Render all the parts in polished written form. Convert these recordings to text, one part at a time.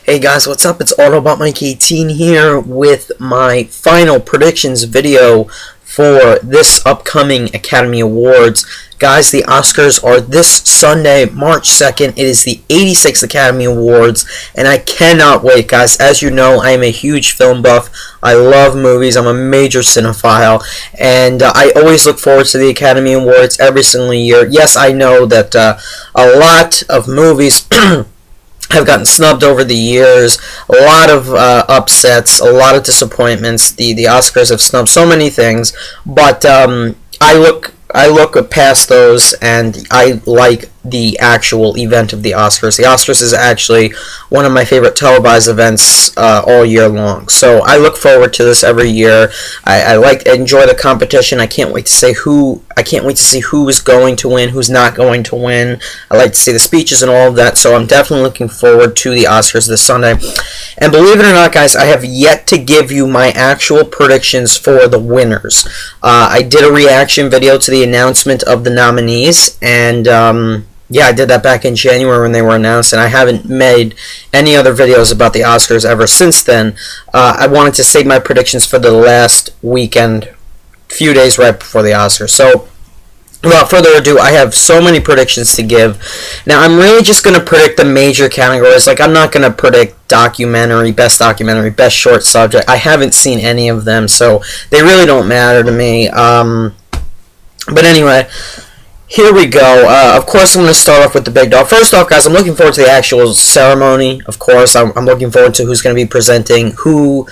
Hey guys, what's up? It's Autobot Mike 18 here with my final predictions video for this upcoming Academy Awards. Guys, the Oscars are this Sunday, March 2nd. It is the 86th Academy Awards, and I cannot wait, guys. As you know, I am a huge film buff. I love movies. I'm a major cinephile, and I always look forward to the Academy Awards every single year. Yes, I know that a lot of movies have gotten snubbed over the years. A lot of upsets, a lot of disappointments. The Oscars have snubbed so many things, but I look past those, and I like the actual event of the Oscars. The Oscars is actually one of my favorite televised events all year long. So I look forward to this every year. I enjoy the competition. I can't wait to see who is going to win, who's not going to win. I like to see the speeches and all of that. So I'm definitely looking forward to the Oscars this Sunday. And believe it or not, guys, I have yet to give you my actual predictions for the winners. I did a reaction video to the announcement of the nominees, and yeah, I did that back in January when they were announced, and I haven't made any other videos about the Oscars ever since then. I wanted to save my predictions for the last weekend, few days right before the Oscars. So, without further ado, I have so many predictions to give. Now, I'm really just going to predict the major categories. Like, I'm not going to predict documentary, best short subject. I haven't seen any of them, so they really don't matter to me. But anyway, here we go. Of course, I'm going to start off with the big dog. First off, guys, I'm looking forward to the actual ceremony. Of course, I'm looking forward to who's going to be presenting, who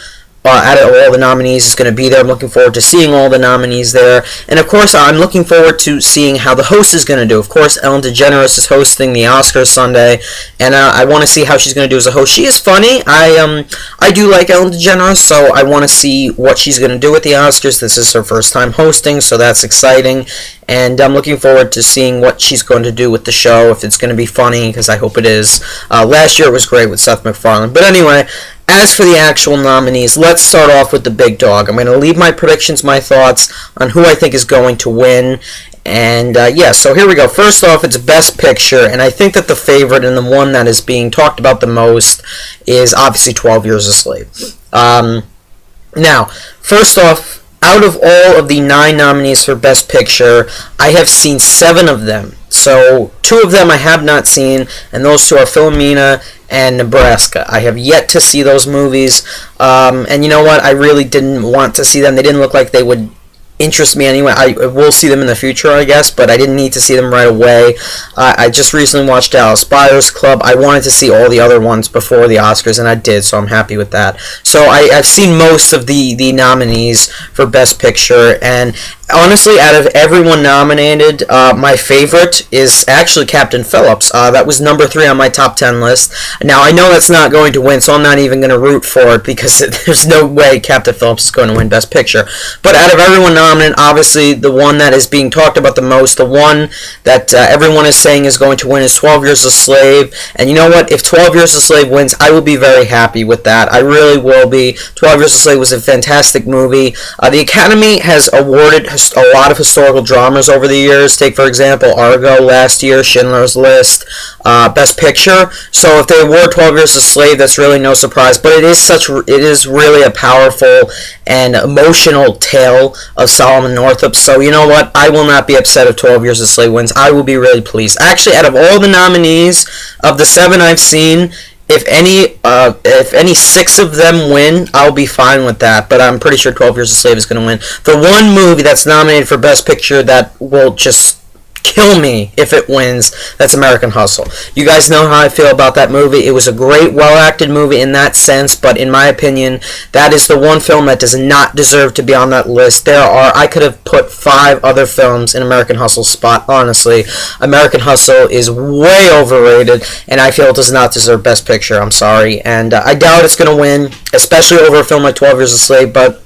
out of all the nominees is going to be there. I'm looking forward to seeing all the nominees there. And of course, I'm looking forward to seeing how the host is going to do. Of course, Ellen DeGeneres is hosting the Oscars Sunday, and I want to see how she's going to do as a host. She is funny. I do like Ellen DeGeneres, so I want to see what she's going to do with the Oscars. This is her first time hosting, so that's exciting. And I'm looking forward to seeing what she's going to do with the show, if it's going to be funny, because I hope it is. Last year it was great with Seth MacFarlane. But anyway, as for the actual nominees, let's start off with the big dog. I'm going to leave my predictions, my thoughts on who I think is going to win. And yeah, so here we go. First off, it's Best Picture, and I think that the favorite and the one that is being talked about the most is obviously 12 Years a Slave. Now, first off, out of all of the 9 nominees for Best Picture, I have seen 7 of them. So 2 of them I have not seen, and those 2 are Philomena and Nebraska. I have yet to see those movies, and you know what? I really didn't want to see them. They didn't look like they would interest me anyway. I will see them in the future, I guess, but I didn't need to see them right away. I just recently watched Dallas Buyers Club. I wanted to see all the other ones before the Oscars, and I did, so I'm happy with that. So I've seen most of the nominees for Best Picture, and honestly, out of everyone nominated, my favorite is actually Captain Phillips. That was number 3 on my top 10 list. Now, I know that's not going to win, so I'm not even going to root for it, because there's no way Captain Phillips is going to win Best Picture. But out of everyone nominated, obviously, the one that is being talked about the most, the one that everyone is saying is going to win is 12 Years a Slave. And you know what? If 12 Years a Slave wins, I will be very happy with that. I really will be. 12 Years a Slave was a fantastic movie. The Academy has awarded a lot of historical dramas over the years. Take, for example, Argo last year, Schindler's List, Best Picture. So if they award 12 Years a Slave, that's really no surprise. But it is really a powerful and emotional tale of Solomon Northup. So you know what? I will not be upset if 12 Years a Slave wins. I will be really pleased. Actually, out of all the nominees, of the 7 I've seen, if any 6 of them win, I'll be fine with that. But I'm pretty sure 12 Years a Slave is going to win. The one movie that's nominated for Best Picture that will just kill me if it wins, that's American Hustle. You guys know how I feel about that movie. It was a great, well-acted movie in that sense, but in my opinion, that is the one film that does not deserve to be on that list. I could have put 5 other films in American Hustle's spot, honestly. American Hustle is way overrated, and I feel it does not deserve Best Picture. I'm sorry, and I doubt it's going to win, especially over a film like 12 Years a Slave, but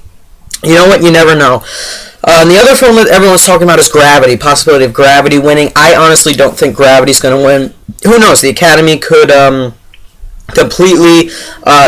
you know what? You never know. The other film that everyone's talking about is Gravity, possibility of Gravity winning. I honestly don't think Gravity's going to win. Who knows? The Academy could completely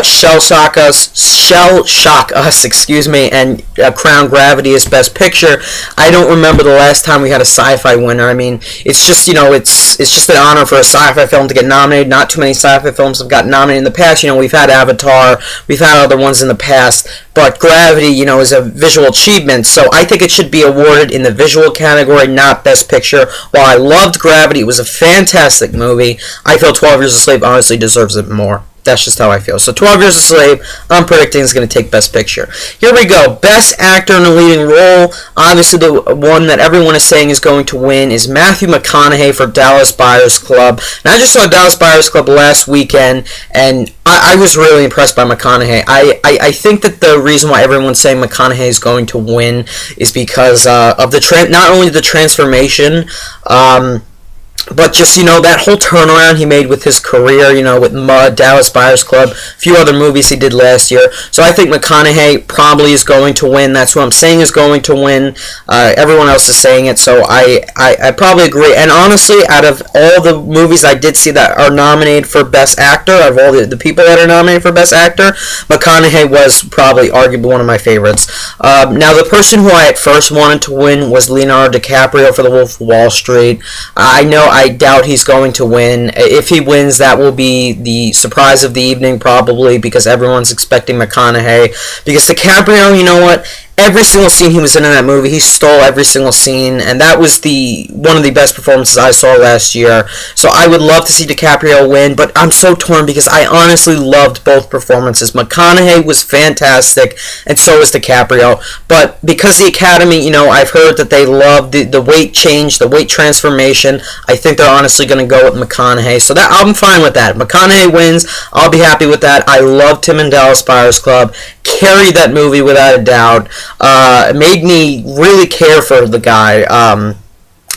shell shock us, excuse me, and crown Gravity as Best Picture. I don't remember the last time we had a sci-fi winner. I mean, it's just, it's just an honor for a sci-fi film to get nominated. Not too many sci-fi films have gotten nominated in the past. We've had Avatar, we've had other ones in the past, but Gravity, is a visual achievement, so I think it should be awarded in the visual category, not Best Picture. While I loved Gravity, it was a fantastic movie, I feel 12 Years a Slave honestly deserves it more. That's just how I feel. So 12 Years a Slave, I'm predicting is going to take Best Picture. Here we go. Best Actor in a Leading Role. Obviously, the one that everyone is saying is going to win is Matthew McConaughey for Dallas Buyers Club. Now, I just saw Dallas Buyers Club last weekend, and I was really impressed by McConaughey. I think that the reason why everyone's saying McConaughey is going to win is because of not only the transformation, but just, that whole turnaround he made with his career, with Mud, Dallas Buyers Club, a few other movies he did last year. So I think McConaughey probably is going to win. That's who I'm saying is going to win. Everyone else is saying it, so I probably agree. And honestly, out of all the movies I did see that are nominated for Best Actor, out of all the people that are nominated for Best Actor, McConaughey was probably arguably one of my favorites. Now, the person who I at first wanted to win was Leonardo DiCaprio for The Wolf of Wall Street. I doubt he's going to win. If he wins, that will be the surprise of the evening, probably, because everyone's expecting McConaughey. Because DiCaprio, you know what? Every single scene he was in that movie, he stole every single scene, and that was one of the best performances I saw last year. So I would love to see DiCaprio win, but I'm so torn because I honestly loved both performances. McConaughey was fantastic, and so was DiCaprio. But because the Academy, I've heard that they love the weight change, the weight transformation. I think they're honestly going to go with McConaughey. So that I'm fine with that. McConaughey wins. I'll be happy with that. I loved him in Dallas Buyers Club. Carried that movie without a doubt. It made me really care for the guy,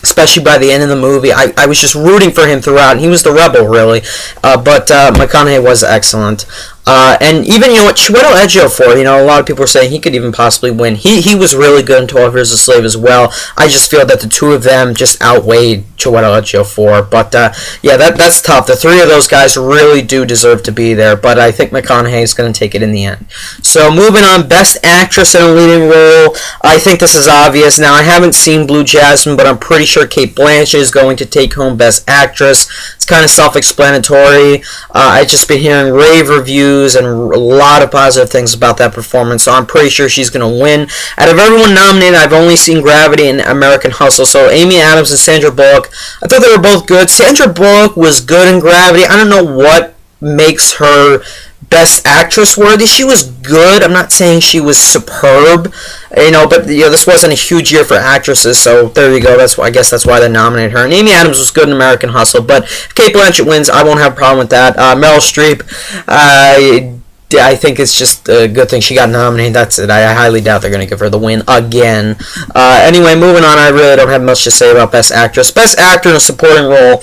especially by the end of the movie. I was just rooting for him throughout, and he was the rebel, really. But McConaughey was excellent. And even, Chiwetel Ejiofor, a lot of people are saying he could even possibly win. He was really good in 12 Years a Slave as well. I just feel that the two of them just outweighed Chiwetel Ejiofor. But, yeah, that's tough. The three of those guys really do deserve to be there, but I think McConaughey is going to take it in the end. So, moving on, Best Actress in a Leading Role. I think this is obvious. Now, I haven't seen Blue Jasmine, but I'm pretty sure Cate Blanchett is going to take home Best Actress. It's kind of self-explanatory. I've just been hearing rave reviews and a lot of positive things about that performance, so I'm pretty sure she's going to win. Out of everyone nominated, I've only seen Gravity and American Hustle, so Amy Adams and Sandra Bullock, I thought they were both good. Sandra Bullock was good in Gravity. I don't know what makes her Best Actress worthy. She was good. I'm not saying she was superb, but this wasn't a huge year for actresses, so there you go. I guess that's why they nominated her. And Amy Adams was good in American Hustle, but if Cate Blanchett wins, I won't have a problem with that. Meryl Streep, I think it's just a good thing she got nominated. That's it. I highly doubt they're going to give her the win again. Anyway, moving on, I really don't have much to say about Best Actress. Best Actor in a Supporting Role.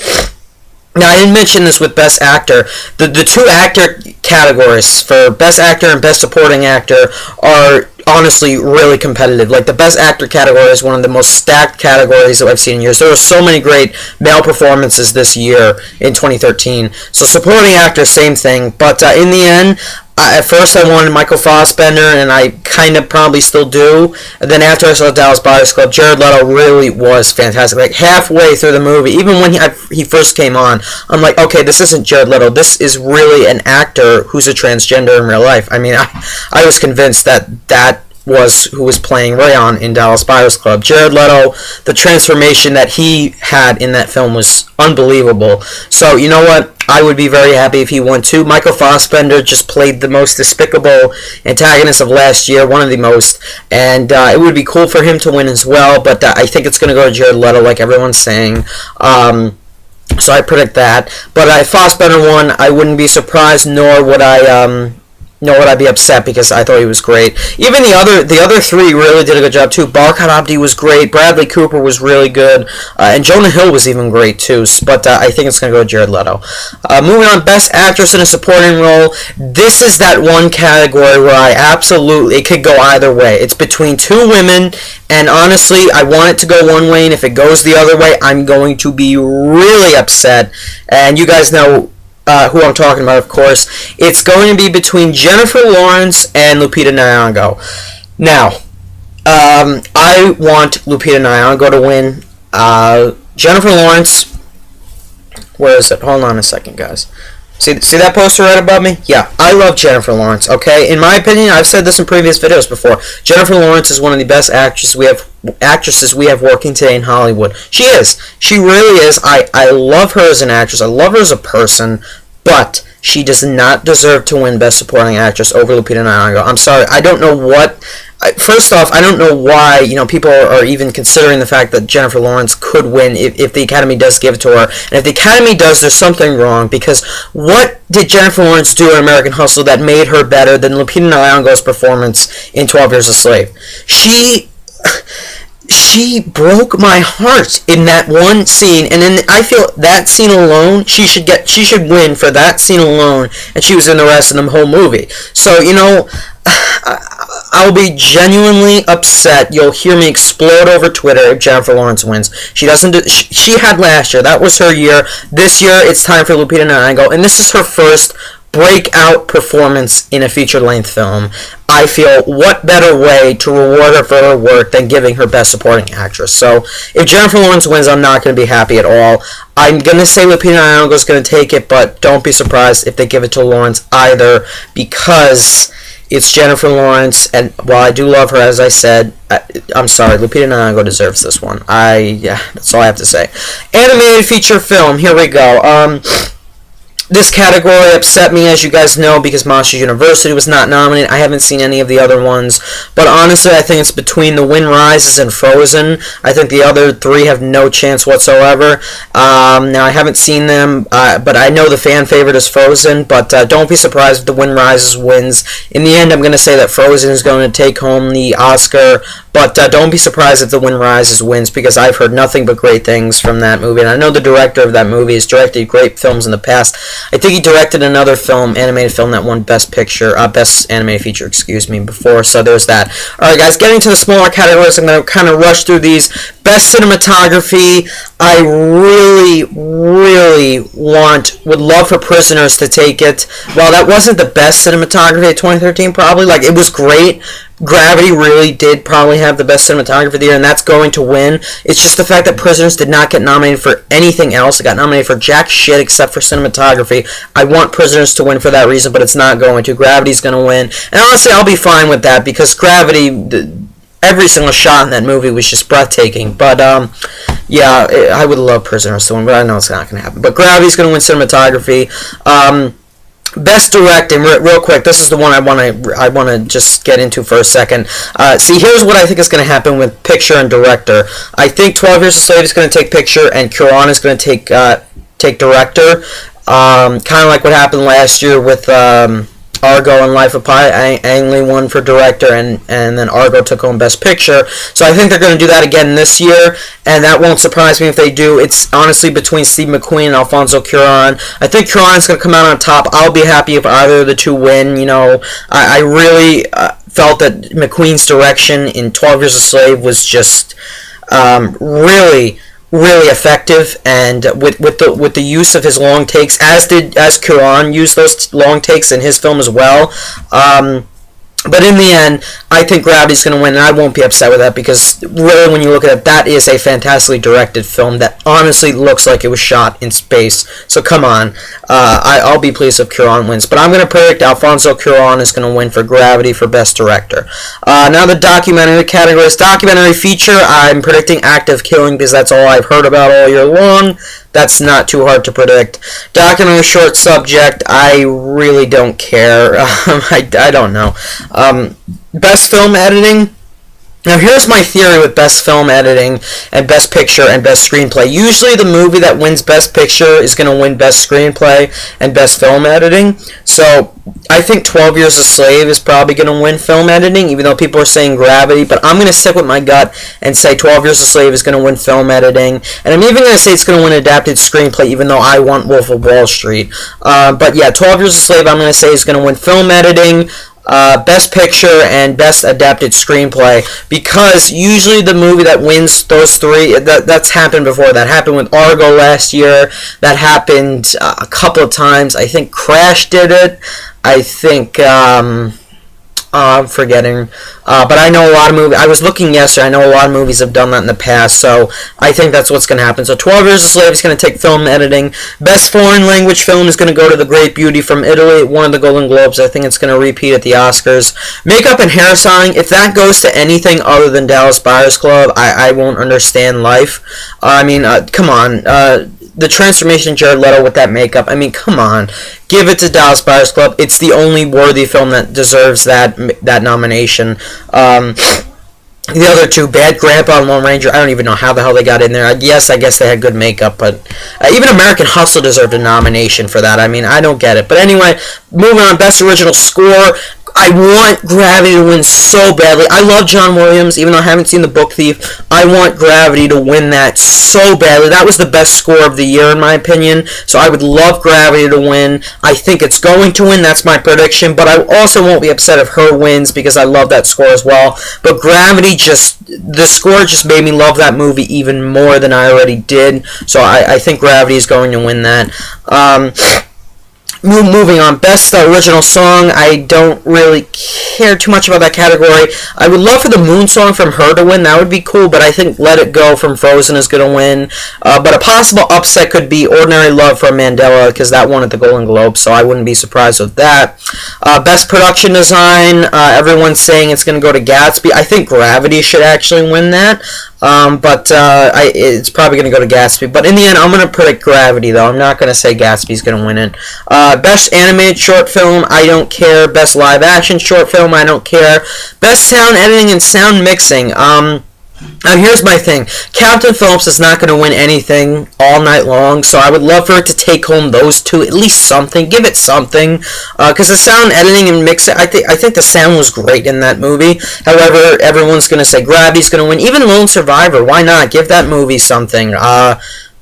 Now, I didn't mention this with Best Actor. The two actor categories for Best Actor and Best Supporting Actor are honestly really competitive. Like, the Best Actor category is one of the most stacked categories that I've seen in years. There were so many great male performances this year in 2013. So Supporting Actor, same thing. But in the end, at first I wanted Michael Fassbender, and I kind of probably still do. And then after I saw Dallas Buyers Club, Jared Leto really was fantastic. Like, halfway through the movie, even when he first came on, I'm like, okay, this isn't Jared Leto. This is really an actor who's a transgender in real life. I mean, I was convinced that was who was playing Rayon in Dallas Buyers Club. Jared Leto, the transformation that he had in that film was unbelievable. So, you know what? I would be very happy if he won too. Michael Fassbender just played the most despicable antagonist of last year, one of the most, and it would be cool for him to win as well, but I think it's going to go to Jared Leto, like everyone's saying. So I predict that. But if Fassbender won, I wouldn't be surprised, nor would I be upset, because I thought he was great. Even the other three really did a good job too. Barkhad Abdi was great. Bradley Cooper was really good, and Jonah Hill was even great too. But I think it's gonna go to Jared Leto. Moving on, Best Actress in a Supporting Role. This is that one category where it could go either way. It's between two women, and honestly, I want it to go one way, and if it goes the other way, I'm going to be really upset. And you guys know who I'm talking about, of course. It's going to be between Jennifer Lawrence and Lupita Nyong'o. Now, I want Lupita Nyong'o to win. Jennifer Lawrence, where is it? Hold on a second, guys. See that poster right above me? Yeah, I love Jennifer Lawrence, okay? In my opinion, I've said this in previous videos before, Jennifer Lawrence is one of the best actresses we have working today in Hollywood. She is. She really is. I love her as an actress. I love her as a person, but she does not deserve to win Best Supporting Actress over Lupita Nyong'o. I'm sorry. I don't know what... First off, I don't know why people are even considering the fact that Jennifer Lawrence could win if the Academy does give it to her. And if the Academy does, there's something wrong, because what did Jennifer Lawrence do in American Hustle that made her better than Lupita Nyong'o's performance in 12 Years a Slave? She broke my heart in that one scene, and then I feel that scene alone, she should win for that scene alone, and she was in the rest of the whole movie. So, I'll be genuinely upset. You'll hear me explode over Twitter if Jennifer Lawrence wins. She had last year. That was her year. This year, it's time for Lupita Nyong'o, and this is her first breakout performance in a feature-length film. I feel what better way to reward her for her work than giving her Best Supporting Actress. So if Jennifer Lawrence wins, I'm not going to be happy at all. I'm going to say Lupita Nyong'o is going to take it, but don't be surprised if they give it to Lawrence either, because it's Jennifer Lawrence, and while I do love her, as I said, I'm sorry, Lupita Nyong'o deserves this one. That's all I have to say. Animated feature film, here we go. This category upset me, as you guys know, because Monsters University was not nominated. I haven't seen any of the other ones, but honestly, I think it's between The Wind Rises and Frozen. I think the other three have no chance whatsoever. Now, I haven't seen them, but I know the fan favorite is Frozen, but don't be surprised if The Wind Rises wins. In the end, I'm going to say that Frozen is going to take home the Oscar, but don't be surprised if The Wind Rises wins, because I've heard nothing but great things from that movie, and I know the director of that movie has directed great films in the past. I think he directed another film, animated film, that won Best Animated Feature, before, so there's that. Alright guys, getting to the smaller categories, I'm going to kind of rush through these. Best Cinematography, I really would love for Prisoners to take it. While that wasn't the best cinematography of 2013, probably, it was great, Gravity really did probably have the best cinematography of the year, and that's going to win. It's just the fact that Prisoners did not get nominated for anything else. It got nominated for jack shit except for cinematography. I want Prisoners to win for that reason, but it's not going to. Gravity's going to win. And honestly, I'll be fine with that, because Gravity, every single shot in that movie was just breathtaking. But, yeah, I would love Prisoners to win, but I know it's not going to happen. But Gravity's going to win cinematography. Best Directing, real quick, this is the one I want to just get into for a second. See, here's what I think is going to happen with Picture and Director. I think 12 Years a Slave is going to take Picture, and Cuarón is going to take Director. Kind of like what happened last year with Argo and Life of Pi. Ang Lee won for Director, and then Argo took home Best Picture. So I think they're going to do that again this year, and that won't surprise me if they do. It's honestly between Steve McQueen and Alfonso Cuarón. I think Cuarón's going to come out on top. I'll be happy if either of the two win. I really felt that McQueen's direction in 12 Years a Slave was just really effective, and with the use of his long takes, as Cuarón used those long takes in his film as well. But in the end, I think Gravity's going to win, and I won't be upset with that, because really, when you look at it, that is a fantastically directed film that honestly looks like it was shot in space. So come on, I'll be pleased if Cuarón wins. But I'm going to predict Alfonso Cuarón is going to win for Gravity for Best Director. Now the documentary categories. Documentary feature, I'm predicting Act of Killing, because that's all I've heard about all year long. That's not too hard to predict. Documentary short subject, I really don't care. I don't know. Best film editing. Now here's my theory with Best Film Editing and Best Picture and Best Screenplay. Usually the movie that wins Best Picture is going to win Best Screenplay and Best Film Editing. So I think 12 Years a Slave is probably going to win Film Editing, even though people are saying Gravity. But I'm going to stick with my gut and say 12 Years a Slave is going to win Film Editing. And I'm even going to say it's going to win Adapted Screenplay, even though I want Wolf of Wall Street. But yeah, 12 Years a Slave I'm going to say is going to win Film Editing. Best Picture, and Best Adapted Screenplay, because usually the movie that wins those three, that's happened before. That happened with Argo last year. That happened a couple of times. I think Crash did it. I think, I'm forgetting. But I know a lot of movies. I was looking yesterday. I know a lot of movies have done that in the past. So I think that's what's going to happen. So 12 Years a Slave is going to take film editing. Best foreign language film is going to go to The Great Beauty from Italy. It won the Golden Globes. I think it's going to repeat at the Oscars. Makeup and hairstyling. If that goes to anything other than Dallas Buyers Club, I won't understand life. I mean, come on. The transformation of Jared Leto with that makeup. I mean, come on. Give it to Dallas Buyers Club. It's the only worthy film that deserves that nomination. The other two, Bad Grandpa and Lone Ranger, I don't even know how the hell they got in there. Yes, I guess they had good makeup, but even American Hustle deserved a nomination for that. I mean, I don't get it. But anyway, moving on, Best Original Score. I want Gravity to win so badly. I love John Williams, even though I haven't seen The Book Thief. I want Gravity to win that so badly. That was the best score of the year, in my opinion. So I would love Gravity to win. I think it's going to win. That's my prediction. But I also won't be upset if Her wins, because I love that score as well. But Gravity the score just made me love that movie even more than I already did. So I think Gravity is going to win that. Moving on, Best Original Song. I don't really care too much about that category. I would love for the Moon Song from Her to win. That would be cool, but I think Let It Go from Frozen is going to win. But a possible upset could be Ordinary Love from Mandela, because that won at the Golden Globe, so I wouldn't be surprised with that. Best Production Design. Everyone's saying it's going to go to Gatsby. I think Gravity should actually win that. But it's probably going to go to Gatsby. But in the end, I'm going to predict Gravity, though. I'm not going to say Gatsby's going to win it. Best Animated Short Film, I don't care. Best Live Action Short Film, I don't care. Best Sound Editing and Sound Mixing. Now here's my thing. Captain Phillips is not going to win anything all night long, so I would love for it to take home those two, at least something. Give it something, because the sound editing and mixing, I think the sound was great in that movie. However, everyone's going to say Gravity's going to win. Even Lone Survivor, why not? Give that movie something.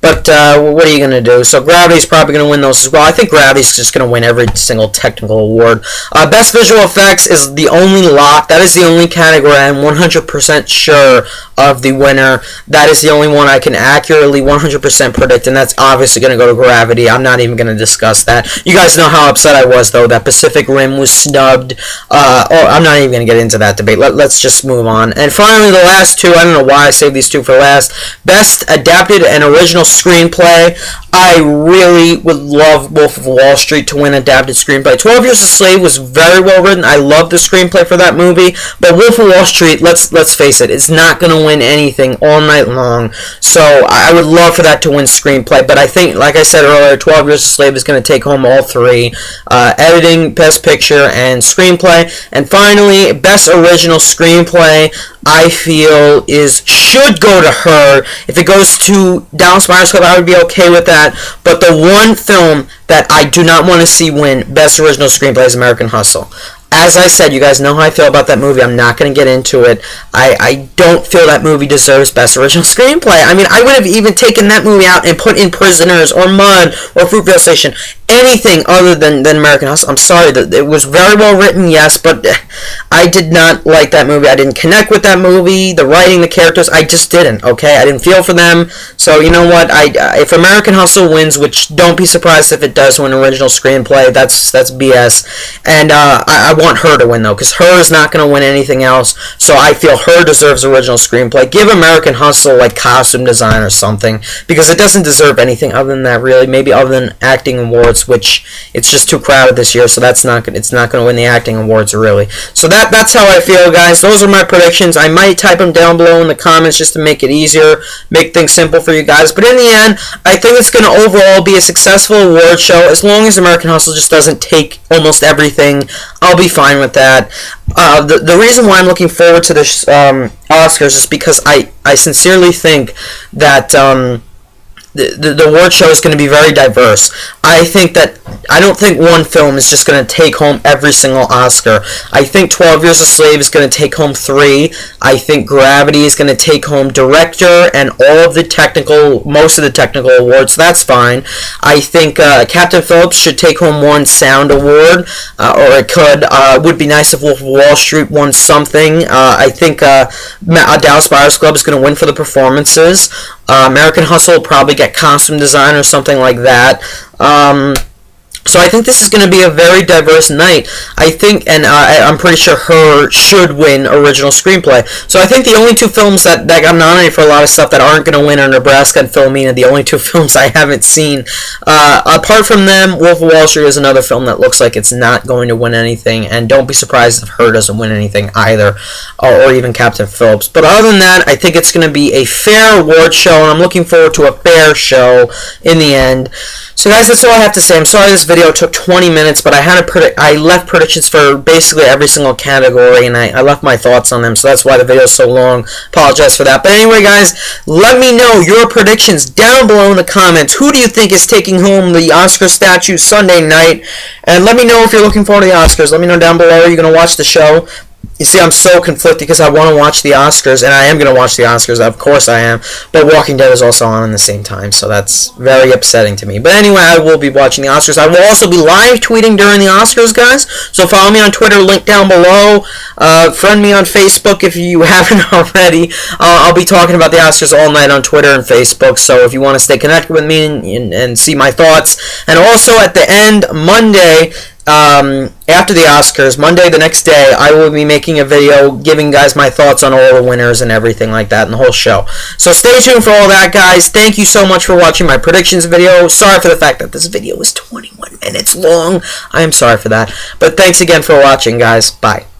But what are you going to do? So Gravity's probably going to win those as well. I think Gravity's just going to win every single technical award. Best Visual Effects is the only lock. That is the only category I'm 100% sure of the winner. That is the only one I can accurately 100% predict, and that's obviously going to go to Gravity. I'm not even going to discuss that. You guys know how upset I was, though, that Pacific Rim was snubbed. I'm not even going to get into that debate. Let's just move on. And finally, the last two. I don't know why I saved these two for last. Best Adapted and Original Screenplay. I really would love Wolf of Wall Street to win Adapted Screenplay. 12 Years a Slave was very well written. I love the screenplay for that movie. But Wolf of Wall Street, let's face it, it's not going to win anything all night long. So I would love for that to win screenplay. But I think, like I said earlier, 12 Years a Slave is going to take home all three. Editing, Best Picture, and Screenplay. And finally, Best Original Screenplay, I feel should go to Her. If it goes to Dallas Buyers Club, I would be okay with that. But the one film that I do not want to see win Best Original Screenplay is American Hustle. As I said, you guys know how I feel about that movie. I'm not going to get into it. I don't feel that movie deserves Best Original Screenplay. I mean, I would have even taken that movie out and put in Prisoners or Mud or Fruitvale Station. Anything other than American Hustle. I'm sorry, it was very well written, yes, but I did not like that movie. I didn't connect with that movie. The writing, the characters, I just didn't, okay? I didn't feel for them. So, you know what? If American Hustle wins, which don't be surprised if it does win Original Screenplay, that's BS. And I want Her to win, though, because Her is not going to win anything else. So I feel Her deserves Original Screenplay. Give American Hustle, like, costume design or something, because it doesn't deserve anything other than that, really. Maybe other than acting awards, which it's just too crowded this year, so it's not going to win the acting awards, really. So that's how I feel, guys. Those are my predictions. I might type them down below in the comments just to make it easier, make things simple for you guys. But in the end, I think it's going to overall be a successful award show. As long as American Hustle just doesn't take almost everything, I'll be fine with that. The reason why I'm looking forward to this Oscars is because I sincerely think that the award show is going to be very diverse. I don't think one film is just going to take home every single Oscar. I think 12 Years a Slave is going to take home 3. I think Gravity is going to take home director and most of the technical awards. So that's fine. I think Captain Phillips should take home 1 sound award, or it could. Would be nice if Wolf of Wall Street won something. I think Dallas Buyers Club is going to win for the performances. American Hustle will probably get costume design or something like that. So I think this is going to be a very diverse night. I think, and I'm pretty sure Her should win original screenplay. So I think the only 2 films that got nominated for a lot of stuff that aren't going to win are Nebraska and Philomena, the only 2 films I haven't seen. Apart from them, Wolf of Wall Street is another film that looks like it's not going to win anything, and don't be surprised if Her doesn't win anything either, or even Captain Phillips. But other than that, I think it's going to be a fair award show, and I'm looking forward to a fair show in the end. So guys, that's all I have to say. I'm sorry this video took 20 minutes, but I left predictions for basically every single category, and I left my thoughts on them, so that's why the video is so long. Apologize for that. But anyway, guys, let me know your predictions down below in the comments. Who do you think is taking home the Oscar statue Sunday night? And let me know if you're looking forward to the Oscars. Let me know down below. Are you going to watch the show? You see, I'm so conflicted because I want to watch the Oscars, and I am going to watch the Oscars. Of course I am. But Walking Dead is also on the same time, so that's very upsetting to me. But anyway, I will be watching the Oscars. I will also be live tweeting during the Oscars, guys. So follow me on Twitter, link down below. Friend me on Facebook if you haven't already. I'll be talking about the Oscars all night on Twitter and Facebook, so if you want to stay connected with me and see my thoughts. And also at the end, Monday, after the Oscars, Monday the next day, I will be making a video giving guys my thoughts on all the winners and everything like that in the whole show. So stay tuned for all that, guys. Thank you so much for watching my predictions video. Sorry for the fact that this video was 21 minutes long. I am sorry for that. But thanks again for watching, guys. Bye.